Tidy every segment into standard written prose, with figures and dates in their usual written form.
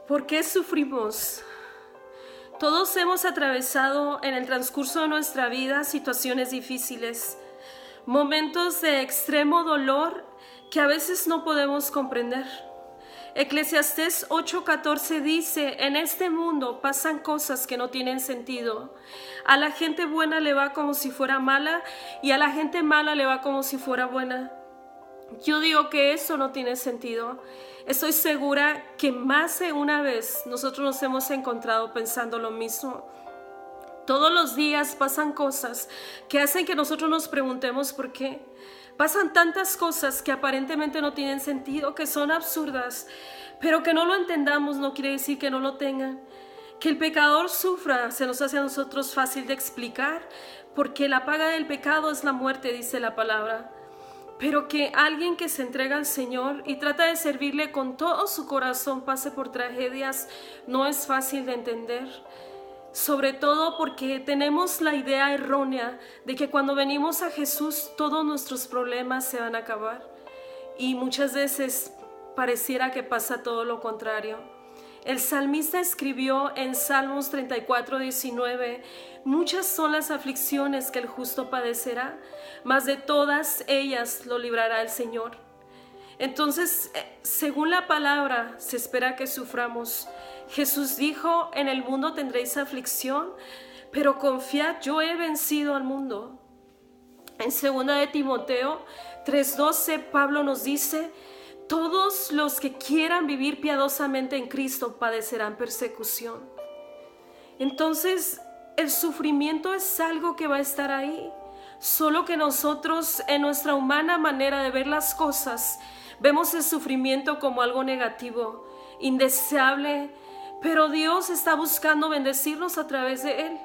¿Por qué sufrimos? Todos hemos atravesado en el transcurso de nuestra vida situaciones difíciles, momentos de extremo dolor que a veces no podemos comprender. Eclesiastés 8:14 dice: en este mundo pasan cosas que no tienen sentido. A la gente buena le va como si fuera mala y a la gente mala le va como si fuera buena. Yo digo que eso no tiene sentido. Estoy segura que más de una vez nosotros nos hemos encontrado pensando lo mismo. Todos los días pasan cosas que hacen que nosotros nos preguntemos por qué. Pasan tantas cosas que aparentemente no tienen sentido, que son absurdas, pero que no lo entendamos no quiere decir que no lo tengan. Que el pecador sufra se nos hace a nosotros fácil de explicar, porque la paga del pecado es la muerte, dice la palabra. Pero que alguien que se entrega al Señor y trata de servirle con todo su corazón pase por tragedias no es fácil de entender. Sobre todo porque tenemos la idea errónea de que cuando venimos a Jesús todos nuestros problemas se van a acabar. Y muchas veces pareciera que pasa todo lo contrario. El salmista escribió en Salmos 34:19: muchas son las aflicciones que el justo padecerá, mas de todas ellas lo librará el Señor. Entonces, según la palabra, se espera que suframos. Jesús dijo: en el mundo tendréis aflicción, pero confiad, yo he vencido al mundo. En 2 de Timoteo 3:12, Pablo nos dice: todos los que quieran vivir piadosamente en Cristo padecerán persecución. Entonces, el sufrimiento es algo que va a estar ahí. Solo que nosotros, en nuestra humana manera de ver las cosas, vemos el sufrimiento como algo negativo, indeseable, pero Dios está buscando bendecirnos a través de él.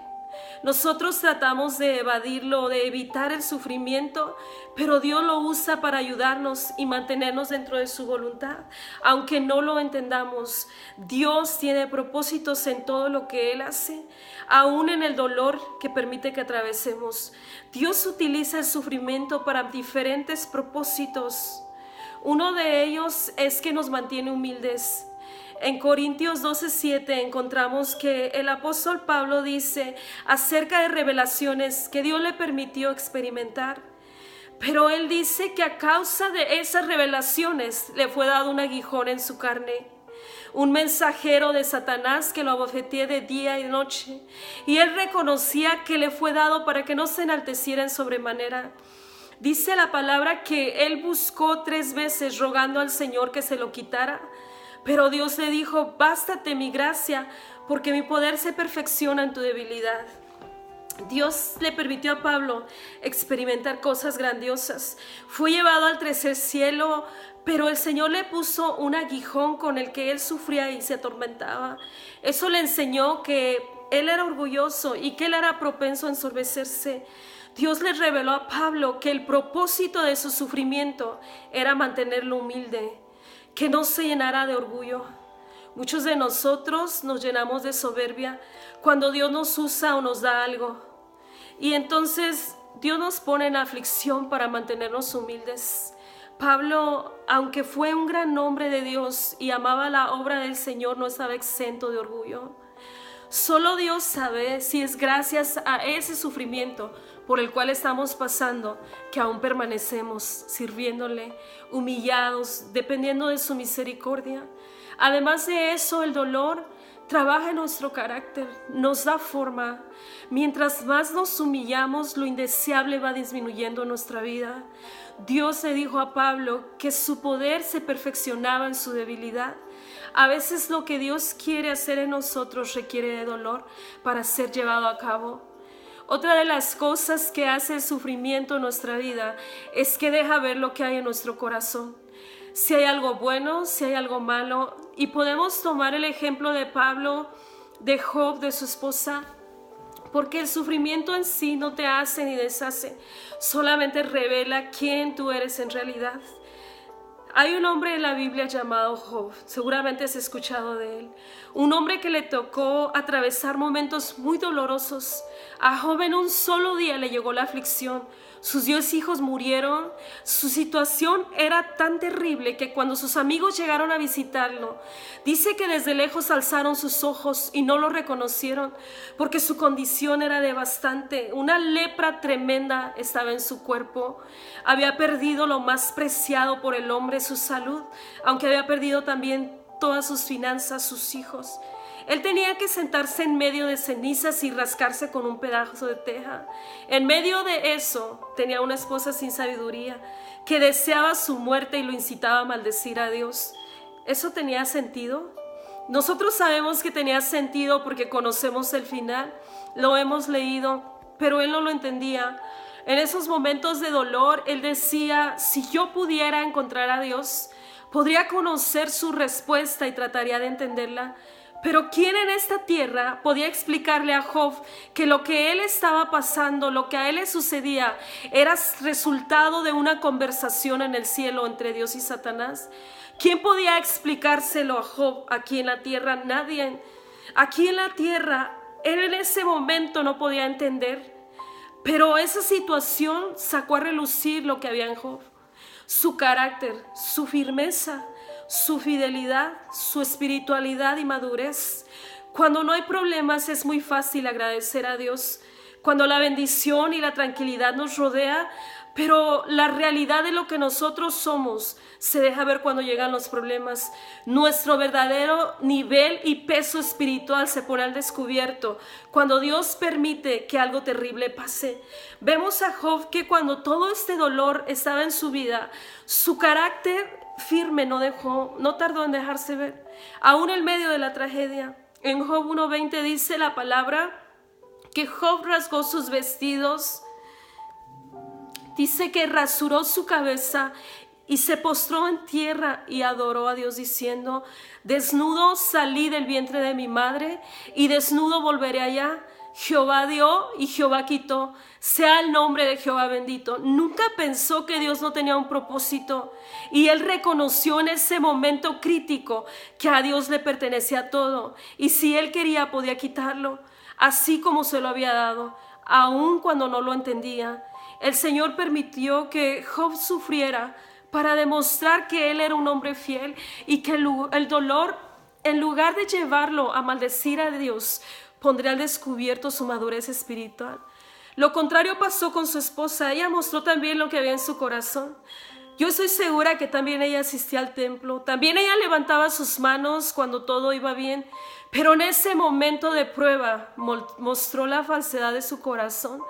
Nosotros tratamos de evadirlo, de evitar el sufrimiento, pero Dios lo usa para ayudarnos y mantenernos dentro de su voluntad. Aunque no lo entendamos, Dios tiene propósitos en todo lo que Él hace, aún en el dolor que permite que atravesemos. Dios utiliza el sufrimiento para diferentes propósitos. Uno de ellos es que nos mantiene humildes. En Corintios 12:7 encontramos que el apóstol Pablo dice acerca de revelaciones que Dios le permitió experimentar. Pero él dice que a causa de esas revelaciones le fue dado un aguijón en su carne, un mensajero de Satanás que lo abofetee de día y de noche. Y él reconocía que le fue dado para que no se enalteciera en sobremanera. Dice la palabra que él buscó 3 veces rogando al Señor que se lo quitara. Pero Dios le dijo: bástate mi gracia, porque mi poder se perfecciona en tu debilidad. Dios le permitió a Pablo experimentar cosas grandiosas. Fue llevado al tercer cielo, pero el Señor le puso un aguijón con el que él sufría y se atormentaba. Eso le enseñó que él era orgulloso y que él era propenso a ensorbecerse. Dios le reveló a Pablo que el propósito de su sufrimiento era mantenerlo humilde, que no se llenara de orgullo. Muchos de nosotros nos llenamos de soberbia cuando Dios nos usa o nos da algo. Y entonces Dios nos pone en aflicción para mantenernos humildes. Pablo, aunque fue un gran hombre de Dios y amaba la obra del Señor, no estaba exento de orgullo. Solo Dios sabe si es gracias a ese sufrimiento por el cual estamos pasando que aún permanecemos sirviéndole, humillados, dependiendo de su misericordia. Además de eso, el dolor trabaja en nuestro carácter, nos da forma. Mientras más nos humillamos, lo indeseable va disminuyendo en nuestra vida. Dios le dijo a Pablo que su poder se perfeccionaba en su debilidad. A veces lo que Dios quiere hacer en nosotros requiere de dolor para ser llevado a cabo. Otra de las cosas que hace el sufrimiento en nuestra vida es que deja ver lo que hay en nuestro corazón. Si hay algo bueno, si hay algo malo. Y podemos tomar el ejemplo de Pablo, de Job, de su esposa, porque el sufrimiento en sí no te hace ni deshace, solamente revela quién tú eres en realidad. Hay un hombre en la Biblia llamado Job, seguramente has escuchado de él. Un hombre que le tocó atravesar momentos muy dolorosos. A Job en un solo día le llegó la aflicción. sus 10 hijos murieron. Su situación era tan terrible que cuando sus amigos llegaron a visitarlo, dice que desde lejos alzaron sus ojos y no lo reconocieron porque su condición era devastante. Una lepra tremenda estaba en su cuerpo. Había perdido lo más preciado por el hombre, su salud, aunque había perdido también todas sus finanzas, sus hijos. Él tenía que sentarse en medio de cenizas y rascarse con un pedazo de teja. En medio de eso tenía una esposa sin sabiduría que deseaba su muerte y lo incitaba a maldecir a Dios. ¿Eso tenía sentido? Nosotros sabemos que tenía sentido porque conocemos el final, lo hemos leído, pero él no lo entendía. En esos momentos de dolor, él decía, si yo pudiera encontrar a Dios, podría conocer su respuesta y trataría de entenderla. Pero ¿quién en esta tierra podía explicarle a Job que lo que él estaba pasando, lo que a él le sucedía, era resultado de una conversación en el cielo entre Dios y Satanás? ¿Quién podía explicárselo a Job aquí en la tierra? Nadie. Aquí en la tierra, él en ese momento no podía entender. Pero esa situación sacó a relucir lo que había en Job. Su carácter, su firmeza, su fidelidad, su espiritualidad y madurez. Cuando no hay problemas es muy fácil agradecer a Dios. Cuando la bendición y la tranquilidad nos rodea, pero la realidad de lo que nosotros somos se deja ver cuando llegan los problemas. Nuestro verdadero nivel y peso espiritual se pone al descubierto cuando Dios permite que algo terrible pase. Vemos a Job que cuando todo este dolor estaba en su vida, su carácter firme no tardó en dejarse ver, aún en medio de la tragedia. En Job 1:20 dice la palabra que Job rasgó sus vestidos, dice que rasuró su cabeza y se postró en tierra y adoró a Dios diciendo, desnudo salí del vientre de mi madre y desnudo volveré allá. Jehová dio y Jehová quitó, sea el nombre de Jehová bendito. Nunca pensó que Dios no tenía un propósito y él reconoció en ese momento crítico que a Dios le pertenecía todo y si él quería podía quitarlo, así como se lo había dado, aun cuando no lo entendía. El Señor permitió que Job sufriera para demostrar que él era un hombre fiel y que el dolor, en lugar de llevarlo a maldecir a Dios, pondría al descubierto su madurez espiritual. Lo contrario pasó con su esposa. Ella mostró también lo que había en su corazón. Yo estoy segura que también ella asistía al templo. También ella levantaba sus manos cuando todo iba bien. Pero en ese momento de prueba mostró la falsedad de su corazón.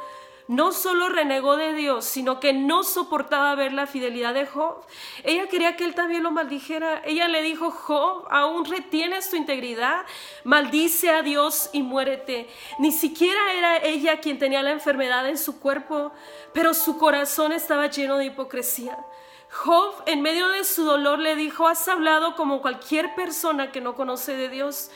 No solo renegó de Dios, sino que no soportaba ver la fidelidad de Job. Ella quería que él también lo maldijera. Ella le dijo, Job, ¿aún retienes tu integridad? Maldice a Dios y muérete. Ni siquiera era ella quien tenía la enfermedad en su cuerpo, pero su corazón estaba lleno de hipocresía. Job, en medio de su dolor, le dijo, has hablado como cualquier persona que no conoce de Dios.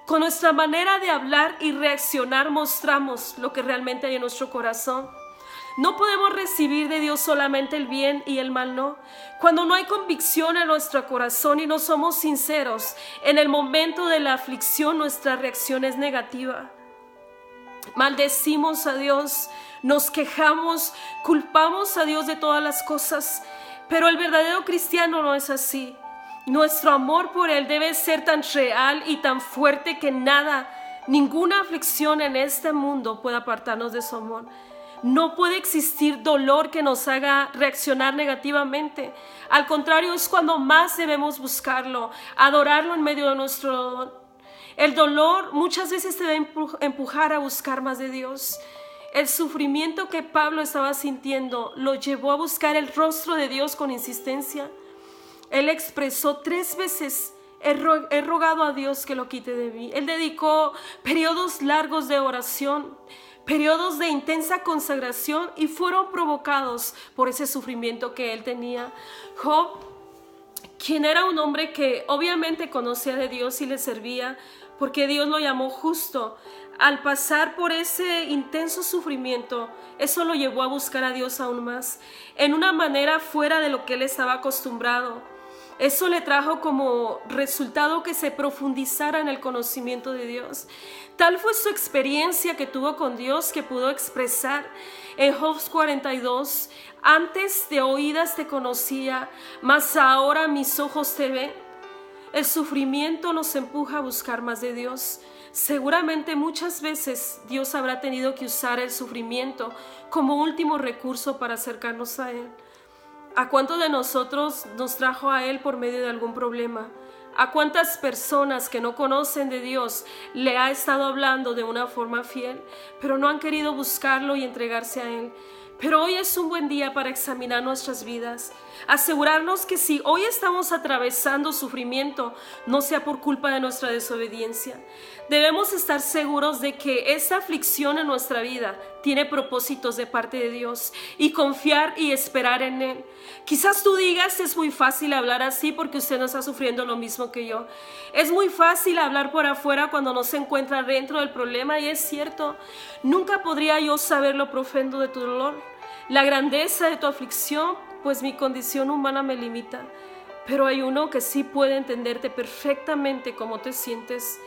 Con nuestra manera de hablar y reaccionar mostramos lo que realmente hay en nuestro corazón. No podemos recibir de Dios solamente el bien y el mal no. Cuando no hay convicción en nuestro corazón y no somos sinceros, en el momento de la aflicción nuestra reacción es negativa. Maldecimos a Dios, nos quejamos, culpamos a Dios de todas las cosas, pero el verdadero cristiano no es así. Nuestro amor por Él debe ser tan real y tan fuerte que ninguna aflicción en este mundo pueda apartarnos de su amor. No puede existir dolor que nos haga reaccionar negativamente. Al contrario, es cuando más debemos buscarlo, adorarlo en medio de nuestro dolor. El dolor muchas veces te va a empujar a buscar más de Dios. El sufrimiento que Pablo estaba sintiendo lo llevó a buscar el rostro de Dios con insistencia. Él expresó 3 veces, he rogado a Dios que lo quite de mí. Él dedicó periodos largos de oración, periodos de intensa consagración y fueron provocados por ese sufrimiento que él tenía. Job, quien era un hombre que obviamente conocía de Dios y le servía porque Dios lo llamó justo, al pasar por ese intenso sufrimiento, eso lo llevó a buscar a Dios aún más, en una manera fuera de lo que él estaba acostumbrado. Eso le trajo como resultado que se profundizara en el conocimiento de Dios. Tal fue su experiencia que tuvo con Dios que pudo expresar en Job 42, antes de oídas te conocía, mas ahora mis ojos te ven. El sufrimiento nos empuja a buscar más de Dios. Seguramente muchas veces Dios habrá tenido que usar el sufrimiento como último recurso para acercarnos a Él. ¿A cuántos de nosotros nos trajo a Él por medio de algún problema? ¿A cuántas personas que no conocen de Dios le ha estado hablando de una forma fiel, pero no han querido buscarlo y entregarse a Él? Pero hoy es un buen día para examinar nuestras vidas, asegurarnos que si hoy estamos atravesando sufrimiento, no sea por culpa de nuestra desobediencia. Debemos estar seguros de que esa aflicción en nuestra vida tiene propósitos de parte de Dios y confiar y esperar en Él. Quizás tú digas, es muy fácil hablar así porque usted no está sufriendo lo mismo que yo. Es muy fácil hablar por afuera cuando no se encuentra dentro del problema, y es cierto. Nunca podría yo saber lo profundo de tu dolor, la grandeza de tu aflicción, pues mi condición humana me limita. Pero hay uno que sí puede entenderte perfectamente cómo te sientes.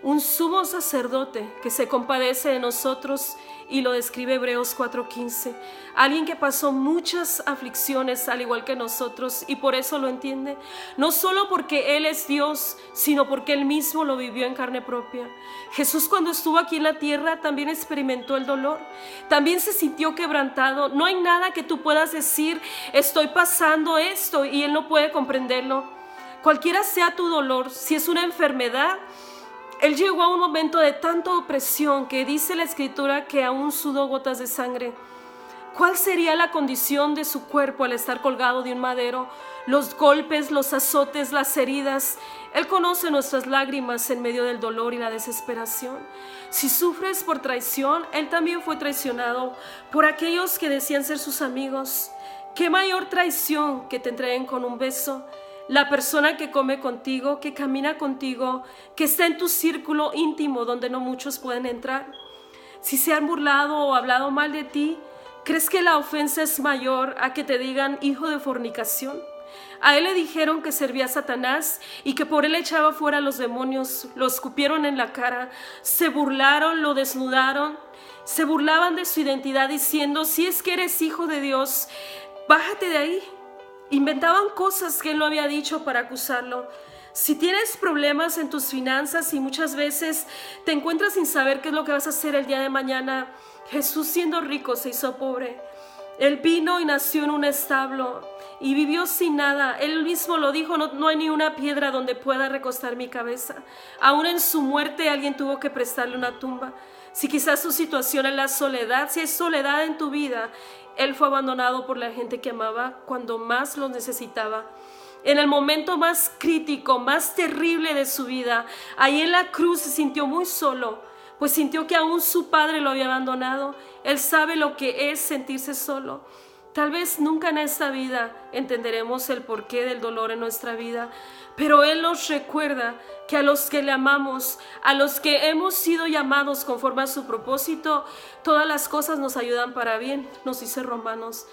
Un sumo sacerdote que se compadece de nosotros, y lo describe Hebreos 4:15. Alguien que pasó muchas aflicciones al igual que nosotros y por eso lo entiende. No solo porque Él es Dios, sino porque Él mismo lo vivió en carne propia. Jesús, cuando estuvo aquí en la tierra, también experimentó el dolor. También se sintió quebrantado. No hay nada que tú puedas decir, estoy pasando esto, y Él no puede comprenderlo. Cualquiera sea tu dolor, si es una enfermedad, Él llegó a un momento de tanta opresión que dice la Escritura que aún sudó gotas de sangre. ¿Cuál sería la condición de su cuerpo al estar colgado de un madero? Los golpes, los azotes, las heridas. Él conoce nuestras lágrimas en medio del dolor y la desesperación. Si sufres por traición, Él también fue traicionado por aquellos que decían ser sus amigos. ¿Qué mayor traición que te entreguen con un beso? La persona que come contigo, que camina contigo, que está en tu círculo íntimo donde no muchos pueden entrar. Si se han burlado o hablado mal de ti, ¿crees que la ofensa es mayor a que te digan hijo de fornicación? A Él le dijeron que servía a Satanás y que por Él echaba fuera a los demonios. Lo escupieron en la cara, se burlaron, lo desnudaron, se burlaban de su identidad diciendo, si es que eres hijo de Dios, bájate de ahí. Inventaban cosas que Él no había dicho para acusarlo. Si tienes problemas en tus finanzas y muchas veces te encuentras sin saber qué es lo que vas a hacer el día de mañana, Jesús, siendo rico, se hizo pobre. Él vino y nació en un establo y vivió sin nada. Él mismo lo dijo, no hay ni una piedra donde pueda recostar mi cabeza. Aún en su muerte alguien tuvo que prestarle una tumba. Si quizás su situación es la soledad, si hay soledad en tu vida, Él fue abandonado por la gente que amaba cuando más lo necesitaba. En el momento más crítico, más terrible de su vida, ahí en la cruz se sintió muy solo, pues sintió que aún su padre lo había abandonado. Él sabe lo que es sentirse solo. Tal vez nunca en esta vida entenderemos el porqué del dolor en nuestra vida, pero Él nos recuerda que a los que le amamos, a los que hemos sido llamados conforme a su propósito, todas las cosas nos ayudan para bien, nos dice Romanos.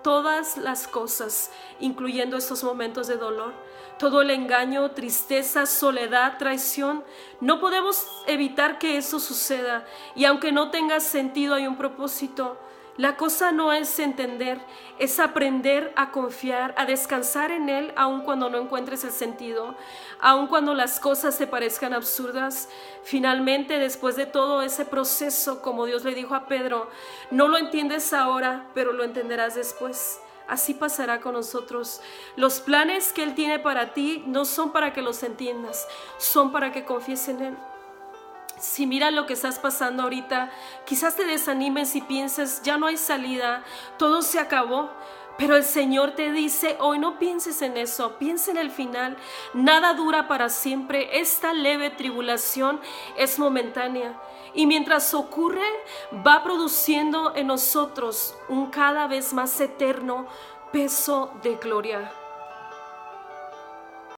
Todas las cosas, incluyendo estos momentos de dolor, todo el engaño, tristeza, soledad, traición. No podemos evitar que eso suceda, y aunque no tenga sentido, hay un propósito. La cosa no es entender, es aprender a confiar, a descansar en Él, aun cuando no encuentres el sentido, aun cuando las cosas te parezcan absurdas. Finalmente, después de todo ese proceso, como Dios le dijo a Pedro, no lo entiendes ahora, pero lo entenderás después. Así pasará con nosotros. Los planes que Él tiene para ti no son para que los entiendas, son para que confíes en Él. Si miras lo que estás pasando ahorita, quizás te desanimes y pienses, ya no hay salida, todo se acabó. Pero el Señor te dice, hoy no pienses en eso, piensa en el final. Nada dura para siempre, esta leve tribulación es momentánea. Y mientras ocurre, va produciendo en nosotros un cada vez más eterno peso de gloria.